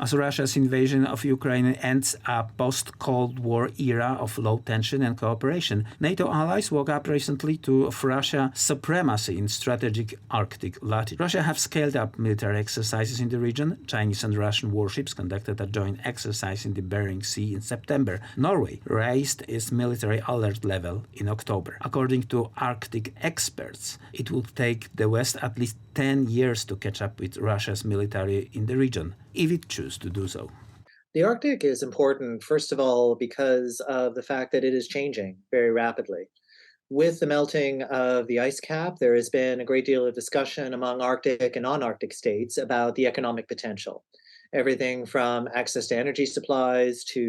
as Russia's invasion of Ukraine ends a post-Cold War era of low tension and cooperation. NATO allies woke up recently to Russia's supremacy in strategic Arctic latitude. Russia have scaled up military exercises in the region. Chinese and Russian warships conducted a joint exercise in the Bering Sea in September. Norway raised its military alert level in October. According to Arctic experts, it would take the West at least 10 years to catch up with Russia's military in the region, if it chooses to do so. The Arctic is important, first of all, because of the fact that it is changing very rapidly. With the melting of the ice cap, there has been a great deal of discussion among Arctic and non-Arctic states about the economic potential. Everything from access to energy supplies to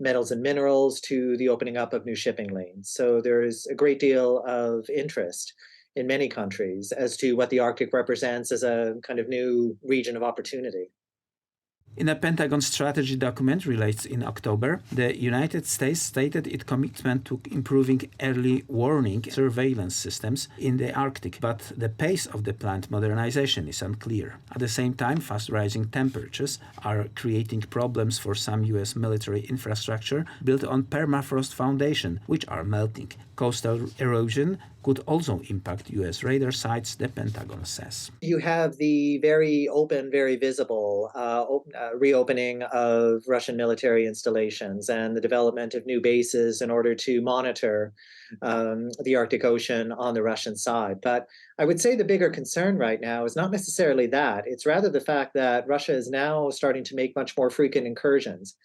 metals and minerals to the opening up of new shipping lanes. So there's a great deal of interest in many countries as to what the Arctic represents as a kind of new region of opportunity. In a Pentagon strategy document released in October, the United States stated its commitment to improving early warning surveillance systems in the Arctic, but the pace of the planned modernization is unclear. At the same time, fast rising temperatures are creating problems for some U.S. military infrastructure built on permafrost foundation, which are melting. Coastal erosion could also impact U.S. radar sites, the Pentagon says. You have the very open, very visible reopening of Russian military installations and the development of new bases in order to monitor the Arctic Ocean on the Russian side. But I would say the bigger concern right now is not necessarily that. It's rather the fact that Russia is now starting to make much more frequent incursions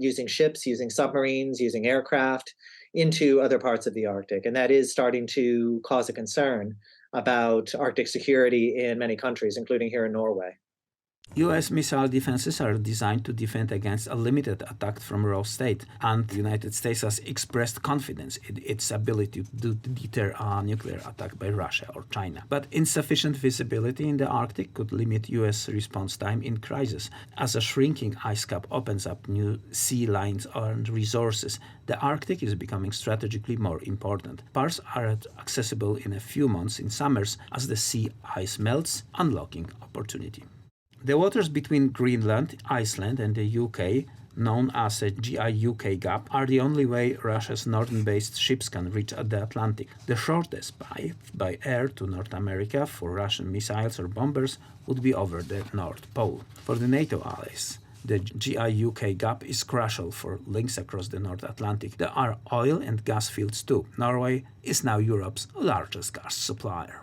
using ships, using submarines, using aircraft into other parts of the Arctic. And that is starting to cause a concern about Arctic security in many countries, including here in Norway. U.S. missile defenses are designed to defend against a limited attack from raw state, and the United States has expressed confidence in its ability to deter a nuclear attack by Russia or China. But insufficient visibility in the Arctic could limit U.S. response time in crisis. As a shrinking ice cap opens up new sea lines and resources, the Arctic is becoming strategically more important. Parts are accessible in a few months in summers as the sea ice melts, unlocking opportunity. The waters between Greenland, Iceland and the UK, known as a GI-UK gap, are the only way Russia's northern-based ships can reach the Atlantic. The shortest path by air to North America for Russian missiles or bombers would be over the North Pole. For the NATO allies, the GI-UK gap is crucial for links across the North Atlantic. There are oil and gas fields too. Norway is now Europe's largest gas supplier.